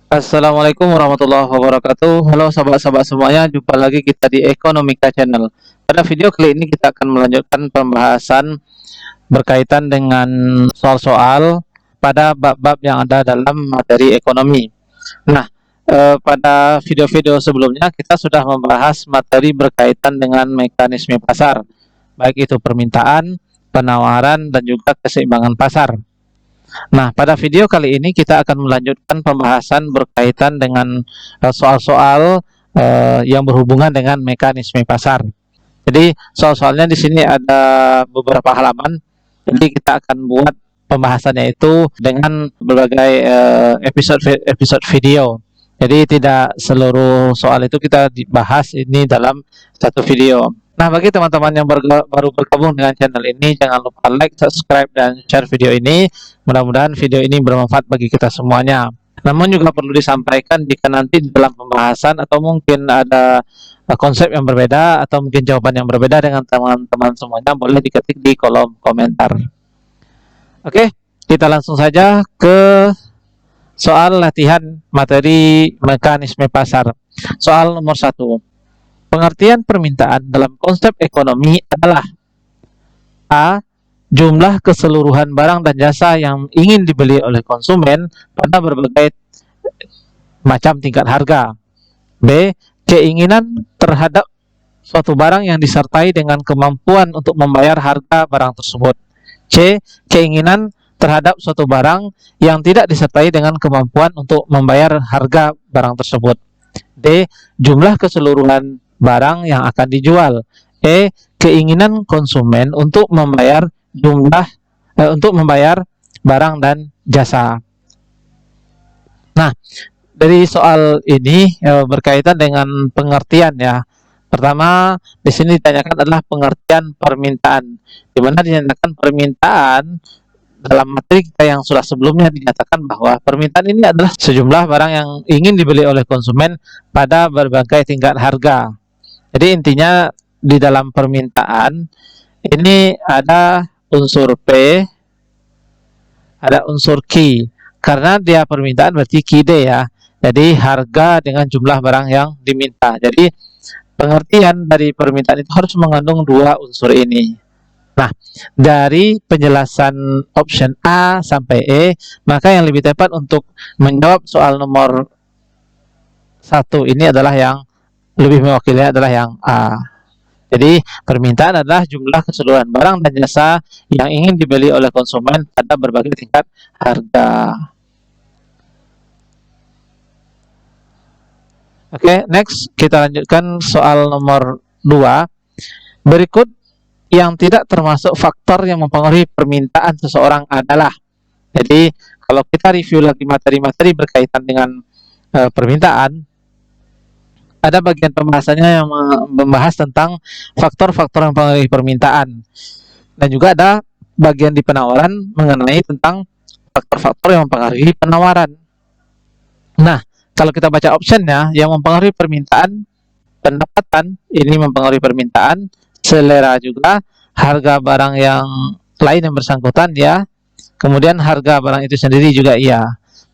Assalamualaikum warahmatullahi wabarakatuh. Halo sahabat-sahabat semuanya, jumpa lagi kita di Ekonomika Channel. Pada video kali ini kita akan melanjutkan pembahasan berkaitan dengan soal-soal pada bab-bab yang ada dalam materi ekonomi. Nah, pada video-video sebelumnya kita sudah membahas materi berkaitan dengan mekanisme pasar, baik itu permintaan, penawaran, dan juga keseimbangan pasar. Nah, pada video kali ini kita akan melanjutkan pembahasan berkaitan dengan soal-soal yang berhubungan dengan mekanisme pasar. Jadi, soal-soalnya di sini ada beberapa halaman. Jadi, kita akan buat pembahasannya itu dengan berbagai episode video. Jadi, tidak seluruh soal itu kita dibahas ini dalam satu video. Nah, bagi teman-teman yang baru bergabung dengan channel ini, jangan lupa like, subscribe, dan share video ini. Mudah-mudahan video ini bermanfaat bagi kita semuanya. Namun juga perlu disampaikan jika nanti di dalam pembahasan atau mungkin ada konsep yang berbeda atau mungkin jawaban yang berbeda dengan teman-teman semuanya, boleh diketik di kolom komentar. Oke, kita langsung saja ke soal latihan materi mekanisme pasar. Soal nomor 1. Pengertian permintaan dalam konsep ekonomi adalah A. Jumlah keseluruhan barang dan jasa yang ingin dibeli oleh konsumen pada berbagai macam tingkat harga. B. Keinginan terhadap suatu barang yang disertai dengan kemampuan untuk membayar harga barang tersebut. C. Keinginan terhadap suatu barang yang tidak disertai dengan kemampuan untuk membayar harga barang tersebut. D. Jumlah keseluruhan barang yang akan dijual. E. Keinginan konsumen untuk membayar barang dan jasa. Nah, dari soal ini berkaitan dengan pengertian ya. Pertama, di sini ditanyakan adalah pengertian permintaan, di mana dinyatakan permintaan dalam materi kita yang sudah sebelumnya dinyatakan bahwa permintaan ini adalah sejumlah barang yang ingin dibeli oleh konsumen pada berbagai tingkat harga. Jadi intinya di dalam permintaan ini ada unsur P, ada unsur Q. Karena dia permintaan berarti QD ya. Jadi harga dengan jumlah barang yang diminta. Jadi pengertian dari permintaan itu harus mengandung dua unsur ini. Nah, dari penjelasan option A sampai E, maka yang lebih tepat untuk menjawab soal nomor 1 ini adalah yang lebih mewakili adalah yang A. Jadi, permintaan adalah jumlah keseluruhan barang dan jasa yang ingin dibeli oleh konsumen pada berbagai tingkat harga. Oke, next kita lanjutkan soal nomor 2. Berikut yang tidak termasuk faktor yang mempengaruhi permintaan seseorang adalah. Jadi, kalau kita review lagi materi-materi berkaitan dengan permintaan, ada bagian pembahasannya yang membahas tentang faktor-faktor yang mempengaruhi permintaan, dan juga ada bagian di penawaran mengenai tentang faktor-faktor yang mempengaruhi penawaran. Nah, kalau kita baca optionnya, yang mempengaruhi permintaan, pendapatan ini mempengaruhi permintaan, selera juga, harga barang yang lain yang bersangkutan ya, kemudian harga barang itu sendiri juga iya.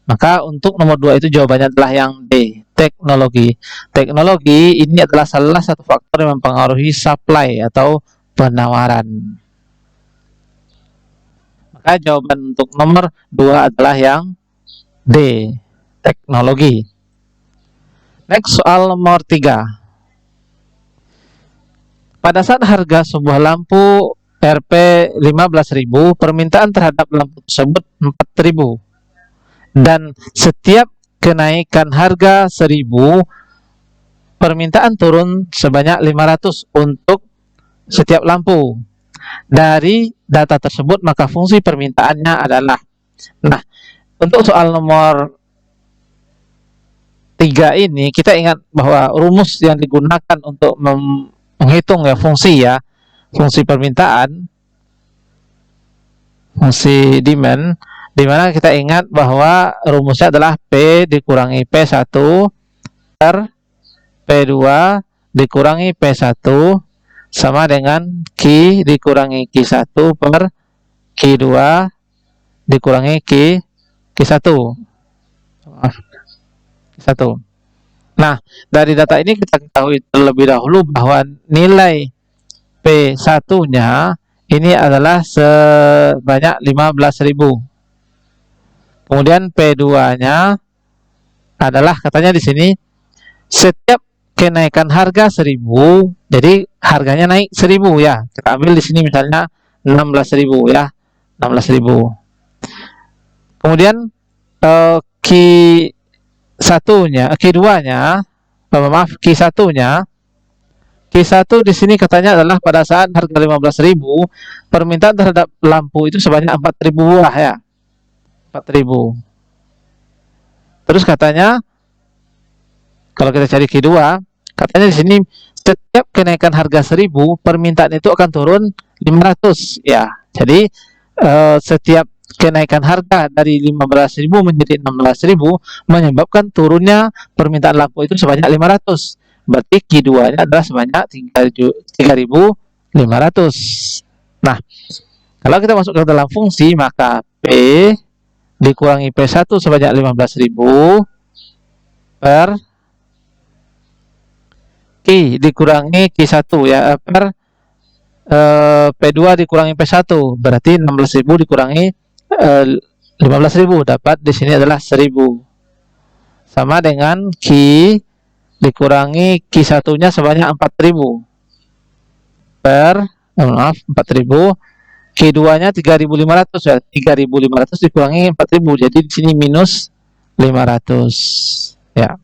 Maka untuk nomor 2 itu jawabannya adalah yang D, teknologi. Teknologi ini adalah salah satu faktor yang mempengaruhi supply atau penawaran. Maka jawaban untuk nomor 2 adalah yang D, teknologi. Next, soal nomor 3. Pada saat harga sebuah lampu Rp 15.000, permintaan terhadap lampu tersebut 4.000. Dan setiap kenaikan harga 1.000, permintaan turun sebanyak 500 untuk setiap lampu. Dari data tersebut, maka fungsi permintaannya adalah. Nah, untuk soal nomor 3 ini, kita ingat bahwa rumus yang digunakan untuk menghitung ya fungsi permintaan, fungsi demand, di mana kita ingat bahwa rumusnya adalah P dikurangi P1 per P2 dikurangi P1 sama dengan Q dikurangi Q1 per Q2 dikurangi Q1. Q1. Nah, dari data ini kita ketahui terlebih dahulu bahwa nilai P1-nya ini adalah sebanyak 15.000. Kemudian P2-nya adalah katanya di sini setiap kenaikan harga 1.000, jadi harganya naik 1.000 ya. Kita ambil di sini misalnya 16.000 ya, 16.000. Kemudian Q2-nya, Q1 di sini katanya adalah pada saat harga 15.000, permintaan terhadap lampu itu sebanyak 4.000 buah ya. 4.000. Terus katanya kalau kita cari Q2, katanya di sini setiap kenaikan harga 1.000, permintaan itu akan turun 500 ya. Jadi setiap kenaikan harga dari 15.000 menjadi 16.000 menyebabkan turunnya permintaan lampu itu sebanyak 500. Berarti Q2-nya adalah sebanyak 3.500. Nah, kalau kita masuk ke dalam fungsi, maka P dikurangi P1 sebanyak 15.000 per Q dikurangi Q1 ya, per P2 dikurangi P1, berarti 16.000 dikurangi 15.000, dapat di sini adalah 1.000. Sama dengan Q dikurangi Q1-nya sebanyak 4.000 per 4.000, Q2-nya 3.500 ya, 3.500 dikurangi 4.000, jadi di sini minus 500 ya.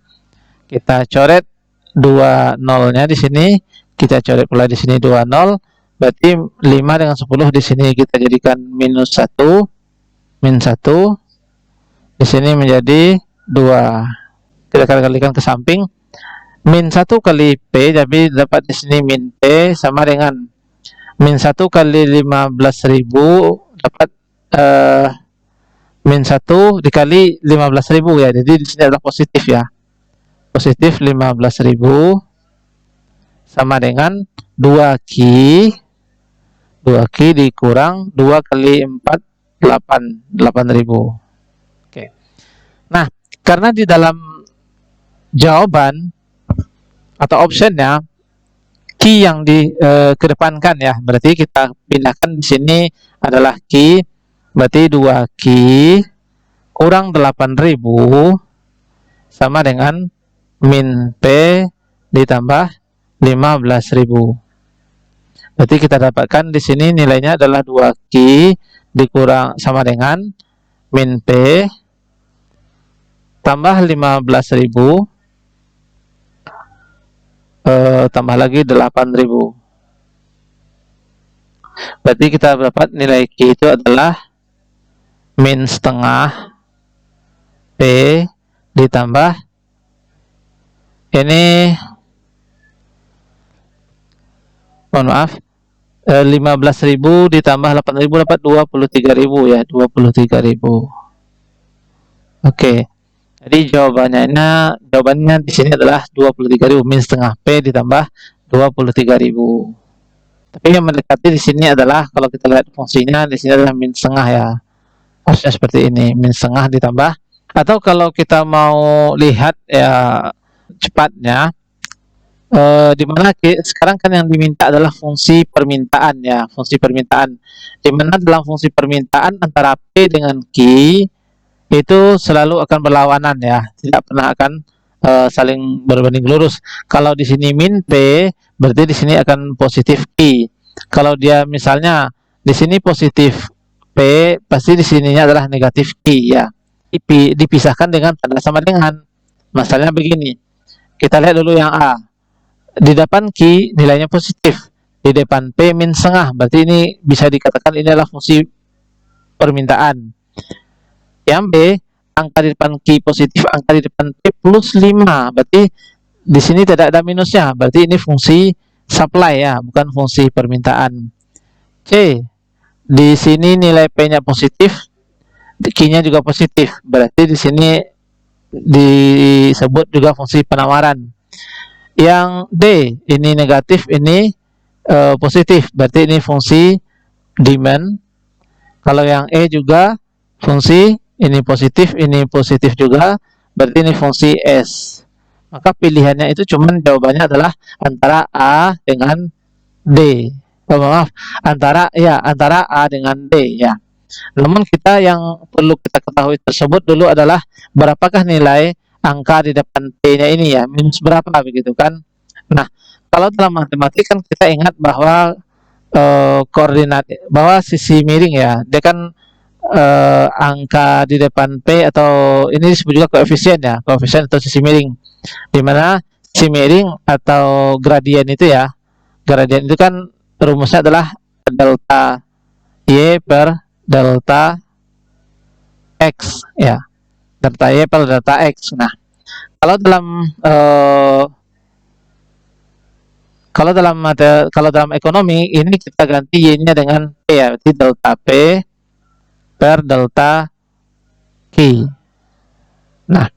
Kita coret 2 nolnya di sini, kita coret pula di sini 2 nol, berarti 5 dengan 10 di sini kita jadikan minus 1, min 1, di sini menjadi 2. Kita kalikan ke samping, min 1 kali P, jadi dapat di sini min P sama dengan min 1 kali 15.000, dapat min 1 dikali 15.000 ya, jadi di sini adalah positif ya. Positif 15.000 sama dengan 2Q dikurang 2 kali 4, 8.000. Oke. Nah, karena di dalam jawaban atau optionnya Q yang dikedepankan ya, berarti kita pindahkan di sini adalah Q, berarti 2Q kurang 8.000 sama dengan min P ditambah 15.000. Berarti kita dapatkan di sini nilainya adalah 2Q dikurang sama dengan min P tambah 15.000 tambah lagi 8.000. Berarti kita dapat nilai Q itu adalah min setengah P ditambah ini, mohon maaf, 15.000 ditambah 8.000 dapat 23.000 ya, 23.000. Oke. Jadi jawabannya di sini adalah 23.000, min setengah P ditambah 23.000. Tapi yang mendekati di sini adalah kalau kita lihat fungsinya di sini adalah min setengah ya. Harusnya seperti ini, min setengah ditambah, atau kalau kita mau lihat ya cepatnya, dimana sekarang kan yang diminta adalah fungsi permintaan ya, fungsi permintaan, dimana dalam fungsi permintaan antara P dengan Q itu selalu akan berlawanan ya, tidak pernah akan saling berbanding lurus. Kalau di sini min P, berarti di sini akan positif Q. Kalau dia misalnya di sini positif P, pasti di sininya adalah negatif Q ya. Dipisahkan dengan tanda sama dengan. Masalahnya begini, kita lihat dulu yang A. Di depan Q nilainya positif, di depan P min setengah, berarti ini bisa dikatakan ini adalah fungsi permintaan. Yang B, angka di depan Q positif, angka di depan P plus 5, berarti di sini tidak ada minusnya, berarti ini fungsi supply ya, bukan fungsi permintaan. C, di sini nilai P-nya positif, Q-nya juga positif, berarti di sini disebut juga fungsi penawaran. Yang D, ini negatif, ini positif, berarti ini fungsi demand. Kalau yang E juga fungsi ini positif juga, berarti ini fungsi S. Maka pilihannya itu cuman jawabannya adalah antara A dengan D. Oh, maaf, antara A dengan D ya. Namun kita yang perlu kita ketahui tersebut dulu adalah berapakah nilai angka di depan P-nya ini ya, minus berapa begitu kan. Nah, kalau dalam matematik kan kita ingat bahwa koordinat bahwa sisi miring ya, dia kan angka di depan P atau ini disebut juga koefisien ya, koefisien atau sisi miring, di mana sisi miring atau gradien itu ya, gradien itu kan rumusnya adalah delta Y per delta X ya, delta Y per delta X. Nah, kalau dalam ekonomi ini kita ganti Y-nya dengan P ya, berarti delta P per delta Q. Nah,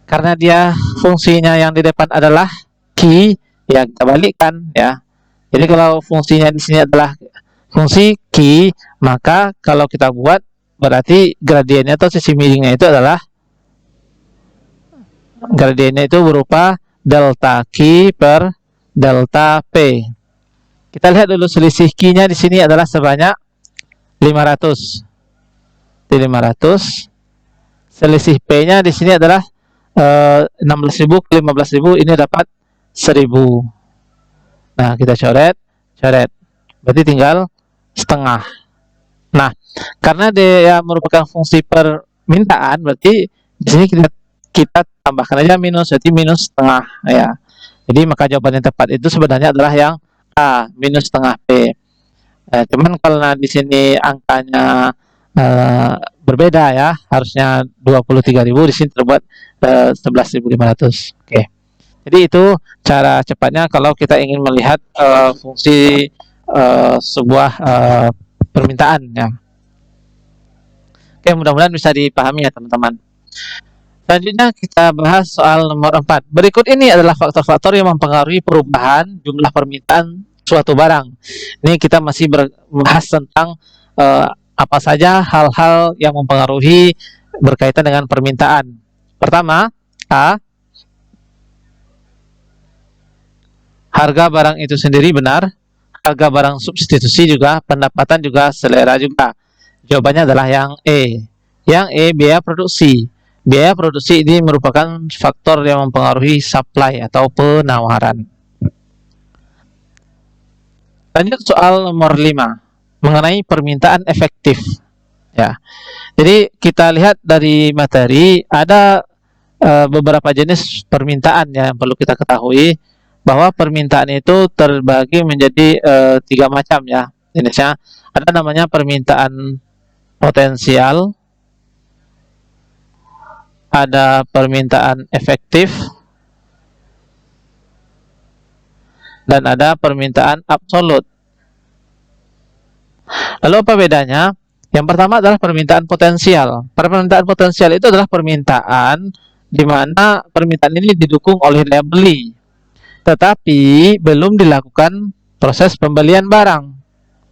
karena dia fungsinya yang di depan adalah Q, ya kita balikkan ya. Jadi kalau fungsinya di sini adalah fungsi Q, maka kalau kita buat berarti gradiennya atau sisi miringnya itu adalah gradiennya itu berupa delta Q per delta P. Kita lihat dulu selisih Q-nya di sini adalah sebanyak 500. Di 500. Selisih P-nya di sini adalah 16.000 ke 15.000, ini dapat 1.000. Nah, kita coret. Berarti tinggal setengah. Nah, karena dia merupakan fungsi permintaan, berarti di sini kita tambahkan aja minus, berarti minus setengah ya. Jadi maka jawaban yang tepat itu sebenarnya adalah yang A, minus setengah P. Cuman kalau di sini angkanya berbeda ya, harusnya 23.000, di sini terbuat 11.500. Oke. Jadi itu cara cepatnya kalau kita ingin melihat fungsi sebuah permintaan ya. Oke, mudah-mudahan bisa dipahami ya teman-teman. Selanjutnya kita bahas soal nomor 4. Berikut ini adalah faktor-faktor yang mempengaruhi perubahan jumlah permintaan suatu barang. Ini kita masih membahas tentang apa saja hal-hal yang mempengaruhi berkaitan dengan permintaan. Pertama, A, harga barang itu sendiri benar, harga barang substitusi juga, pendapatan juga, selera juga. Jawabannya adalah yang E. Yang E, biaya produksi. Biaya produksi ini merupakan faktor yang mempengaruhi supply atau penawaran. Lanjut soal nomor 5 mengenai permintaan efektif. Ya. Jadi kita lihat dari materi ada beberapa jenis permintaan yang perlu kita ketahui, bahwa permintaan itu terbagi menjadi 3 macam ya jenisnya. Ada namanya permintaan potensial, ada permintaan efektif, dan ada permintaan absolut. Lalu apa bedanya? Yang pertama adalah permintaan potensial. Permintaan potensial itu adalah permintaan di mana permintaan ini didukung oleh daya beli, tetapi belum dilakukan proses pembelian barang.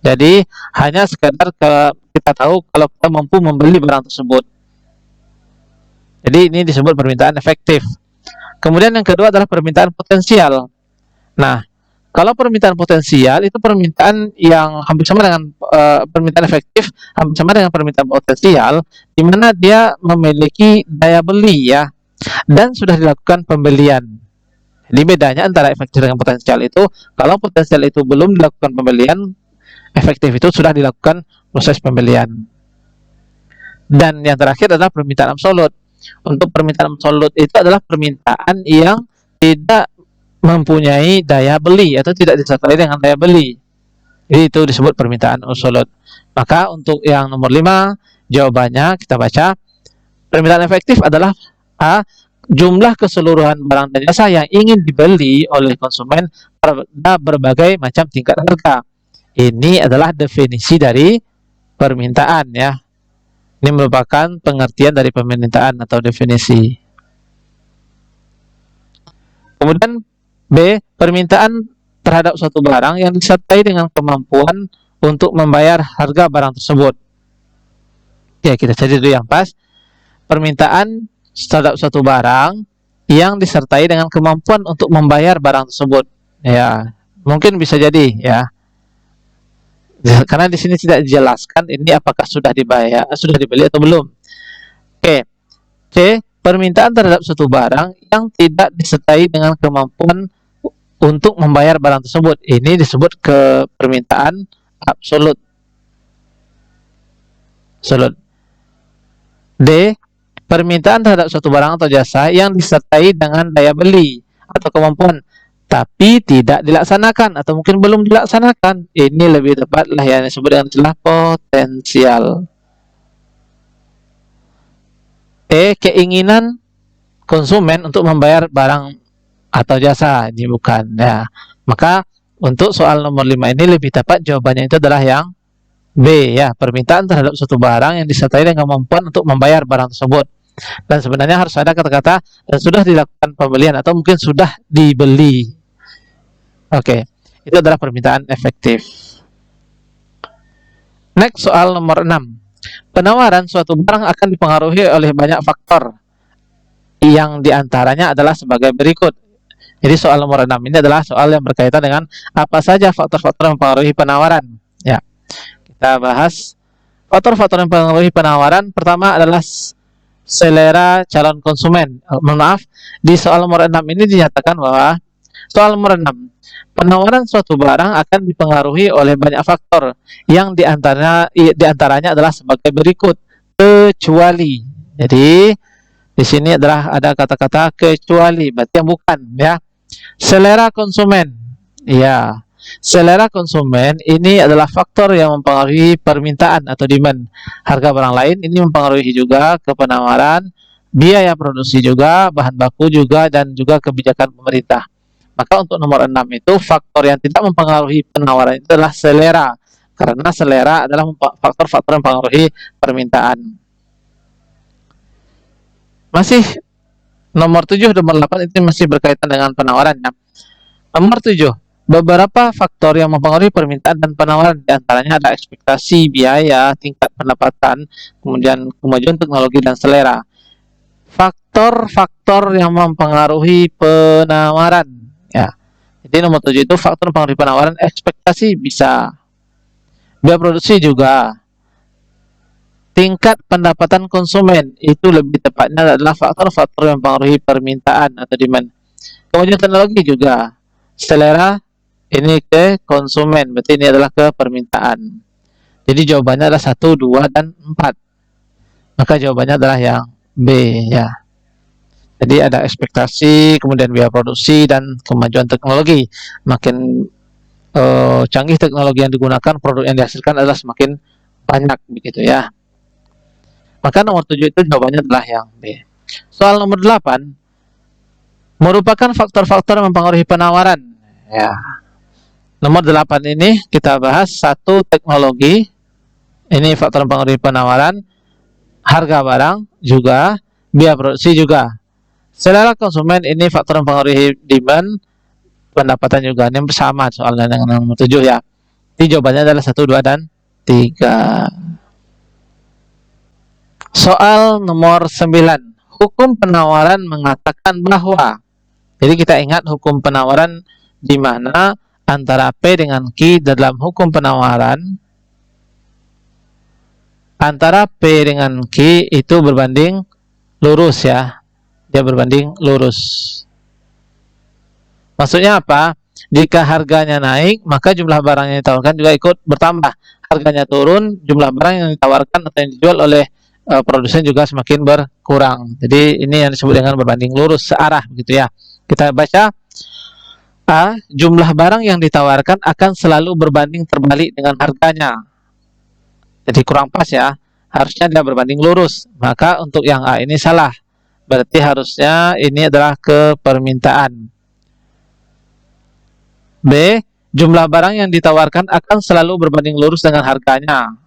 Jadi hanya sekedar kita tahu kalau kita mampu membeli barang tersebut. Jadi ini disebut permintaan efektif. Kemudian yang kedua adalah permintaan potensial. Nah, kalau permintaan potensial itu permintaan yang hampir sama dengan permintaan efektif, hampir sama dengan permintaan potensial, di mana dia memiliki daya beli ya, dan sudah dilakukan pembelian. Jadi bedanya antara efektif dengan potensial itu, kalau potensial itu belum dilakukan pembelian, efektif itu sudah dilakukan proses pembelian. Dan yang terakhir adalah permintaan absolut. Untuk permintaan absolut itu adalah permintaan yang tidak mempunyai daya beli atau tidak disertai dengan daya beli. Jadi itu disebut permintaan absolut. Maka untuk yang nomor 5, jawabannya kita baca, permintaan efektif adalah A, jumlah keseluruhan barang dan jasa yang ingin dibeli oleh konsumen pada berbagai macam tingkat harga. Ini adalah definisi dari permintaan ya. Ini merupakan pengertian dari permintaan atau definisi. Kemudian B, permintaan terhadap suatu barang yang disertai dengan kemampuan untuk membayar harga barang tersebut. Ya, kita cari dulu yang pas. Permintaan terhadap suatu barang yang disertai dengan kemampuan untuk membayar barang tersebut. Ya, mungkin bisa jadi ya. Karena di sini tidak dijelaskan ini apakah sudah dibayar, sudah dibeli atau belum. Oke. C. Permintaan terhadap suatu barang yang tidak disertai dengan kemampuan untuk membayar barang tersebut. Ini disebut ke permintaan absolut. Absolut. D. Permintaan terhadap suatu barang atau jasa yang disertai dengan daya beli atau kemampuan tapi tidak dilaksanakan atau mungkin belum dilaksanakan. Ini lebih tepatlah yang disebut dengan istilah potensial. E. Keinginan konsumen untuk membayar barang atau jasa. Ini bukan ya. Maka untuk soal nomor 5 ini lebih tepat jawabannya itu adalah yang B ya, permintaan terhadap suatu barang yang disertai dengan kemampuan untuk membayar barang tersebut. Dan sebenarnya harus ada kata-kata dan sudah dilakukan pembelian atau mungkin sudah dibeli. Oke, itu adalah permintaan efektif. Next, soal nomor 6. Penawaran suatu barang akan dipengaruhi oleh banyak faktor yang diantaranya adalah sebagai berikut. Jadi soal nomor 6 ini adalah soal yang berkaitan dengan apa saja faktor-faktor yang mempengaruhi penawaran. Ya, kita bahas faktor-faktor yang mempengaruhi penawaran. Pertama adalah selera calon konsumen. Maaf, di soal nomor 6 ini dinyatakan bahwa soal nomor 6, penawaran suatu barang akan dipengaruhi oleh banyak faktor yang diantaranya adalah sebagai berikut, kecuali. Jadi di sini adalah ada kata-kata kecuali, berarti yang bukan ya. Selera konsumen. Ya. Selera konsumen ini adalah faktor yang mempengaruhi permintaan atau demand. Harga barang lain ini mempengaruhi juga ke penawaran, biaya produksi juga, bahan baku juga, dan juga kebijakan pemerintah. Maka untuk nomor 6 itu faktor yang tidak mempengaruhi penawaran itu adalah selera. Karena selera adalah faktor-faktor yang mempengaruhi permintaan. Masih nomor 7 dan nomor 8 itu masih berkaitan dengan penawaran ya. Nomor 7, beberapa faktor yang mempengaruhi permintaan dan penawaran diantaranya ada ekspektasi, biaya, tingkat pendapatan, kemudian kemajuan teknologi dan selera. Faktor-faktor yang mempengaruhi penawaran ya. Jadi nomor 7 itu faktor mempengaruhi penawaran, ekspektasi bisa, biaya produksi juga, tingkat pendapatan konsumen itu lebih tepatnya adalah faktor-faktor yang mempengaruhi permintaan atau demand. Kemudian teknologi juga, selera ini ke konsumen, berarti ini adalah ke permintaan. Jadi jawabannya adalah 1, 2, dan 4. Maka jawabannya adalah yang B ya. Jadi ada ekspektasi, kemudian biaya produksi, dan kemajuan teknologi. Makin canggih teknologi yang digunakan, produk yang dihasilkan adalah semakin banyak begitu ya. Maka nomor 7 itu jawabannya adalah yang B. Soal nomor 8 merupakan faktor-faktor yang mempengaruhi penawaran. Ya. Nomor 8 ini kita bahas 1 teknologi. Ini faktor mempengaruhi penawaran, harga barang juga, biaya produksi juga. Selera konsumen ini faktor mempengaruhi demand, pendapatan juga. Ini bersama soalnya dengan nomor 7 ya. Jadi jawabannya adalah 1, 2, dan 3. Soal nomor 9. Hukum penawaran mengatakan bahwa, jadi kita ingat hukum penawaran di mana antara P dengan Q dalam hukum penawaran, antara P dengan Q itu berbanding lurus ya. Dia berbanding lurus. Maksudnya apa? Jika harganya naik, maka jumlah barang yang ditawarkan juga ikut bertambah. Harganya turun, jumlah barang yang ditawarkan atau yang dijual oleh produsen juga semakin berkurang. Jadi ini yang disebut dengan berbanding lurus, searah begitu ya. Kita baca, A, jumlah barang yang ditawarkan akan selalu berbanding terbalik dengan harganya. Jadi kurang pas ya. Harusnya dia berbanding lurus. Maka untuk yang A ini salah. Berarti harusnya ini adalah ke permintaan. B, jumlah barang yang ditawarkan akan selalu berbanding lurus dengan harganya.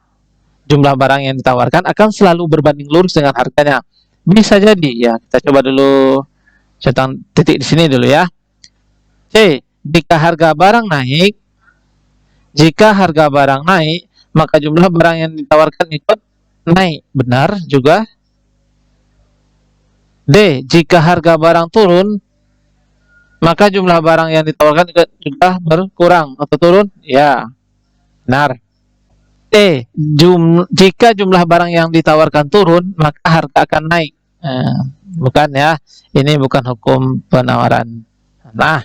Jumlah barang yang ditawarkan akan selalu berbanding lurus dengan harganya. Bisa jadi ya. Kita coba dulu centang titik di sini dulu ya. C, jika harga barang naik, maka jumlah barang yang ditawarkan ikut naik. Benar juga. D. Jika harga barang turun, maka jumlah barang yang ditawarkan juga berkurang atau turun? Ya, benar. E. Jika jumlah barang yang ditawarkan turun, maka harga akan naik. Bukan ya, ini bukan hukum penawaran. Nah,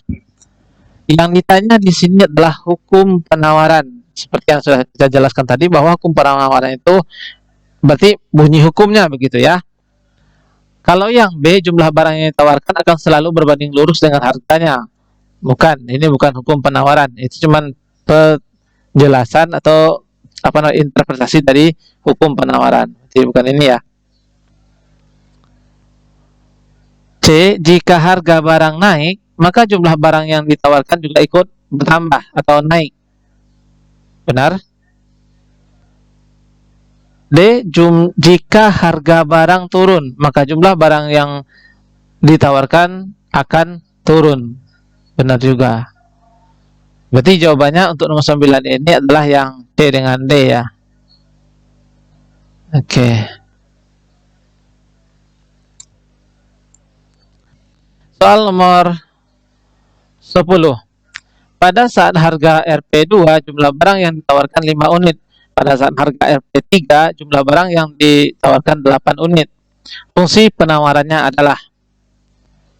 yang ditanya di sini adalah hukum penawaran. Seperti yang sudah kita jelaskan tadi, bahwa hukum penawaran itu berarti bunyi hukumnya begitu ya. Kalau yang B, jumlah barang yang ditawarkan akan selalu berbanding lurus dengan harganya. Bukan, ini bukan hukum penawaran. Itu cuma penjelasan atau interpretasi dari hukum penawaran. Jadi bukan ini ya. C. Jika harga barang naik, maka jumlah barang yang ditawarkan juga ikut bertambah atau naik. Benar? D. Jika harga barang turun, maka jumlah barang yang ditawarkan akan turun. Benar juga. Berarti jawabannya untuk nomor 9 ini adalah yang D dengan D ya. Oke. Soal nomor 10. Pada saat harga RP2 jumlah barang yang ditawarkan 5 unit. Pada saat harga RP3 jumlah barang yang ditawarkan 8 unit. Fungsi penawarannya adalah.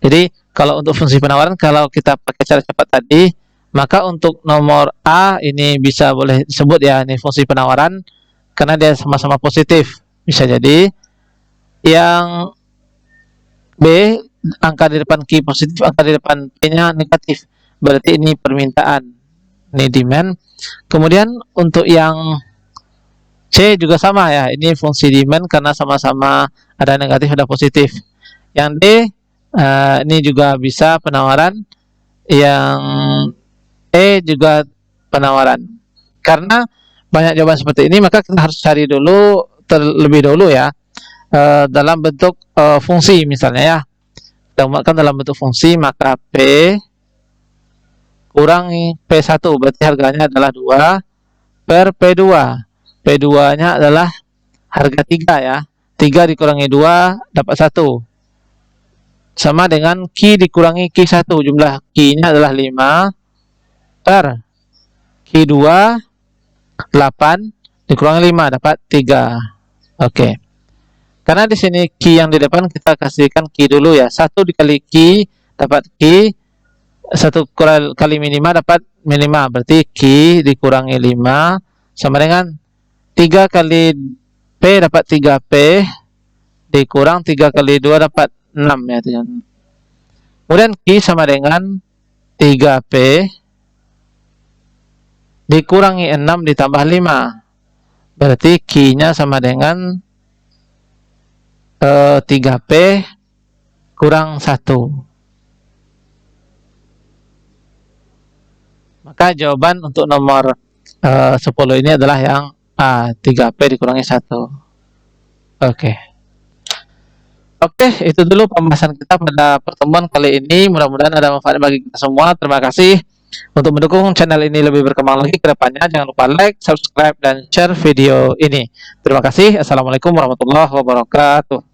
Jadi kalau untuk fungsi penawaran, kalau kita pakai cara cepat tadi, maka untuk nomor A ini bisa boleh disebut ya, ini fungsi penawaran karena dia sama-sama positif. Bisa jadi yang B, angka di depan Q positif, angka di depan P-nya negatif. Berarti ini permintaan, ini demand. Kemudian untuk yang C juga sama ya, ini fungsi demand karena sama-sama ada negatif ada positif. Yang D ini juga bisa penawaran. Yang E juga penawaran. Karena banyak jawaban seperti ini, maka kita harus cari dulu terlebih dahulu ya, dalam bentuk fungsi misalnya ya. Kita umpamakan dalam bentuk fungsi, maka P kurangi P1 berarti harganya adalah 2 per P2. P2 nya adalah harga 3 ya. 3 dikurangi 2 dapat 1. Sama dengan Q dikurangi Q1. Jumlah Q-nya adalah 5 per Q2 8 dikurangi 5 dapat 3. Oke. Karena di sini Q yang di depan kita kasihkan Q dulu ya. 1 dikali Q dapat Q. 1 kali minima dapat minima. Berarti Q dikurangi 5 sama dengan 3 kali P dapat 3P dikurang 3 kali 2 dapat 6 ya. Kemudian Q sama dengan 3P dikurangi 6 ditambah 5. Berarti Q-nya sama dengan 3P kurang 1. Maka jawaban untuk nomor 10 ini adalah yang A, 3P dikurangi 1. Oke. Oke, itu dulu pembahasan kita pada pertemuan kali ini. Mudah-mudahan ada manfaat bagi kita semua. Terima kasih. Untuk mendukung channel ini lebih berkembang lagi ke depannya, jangan lupa like, subscribe, dan share video ini. Terima kasih. Assalamualaikum warahmatullahi wabarakatuh.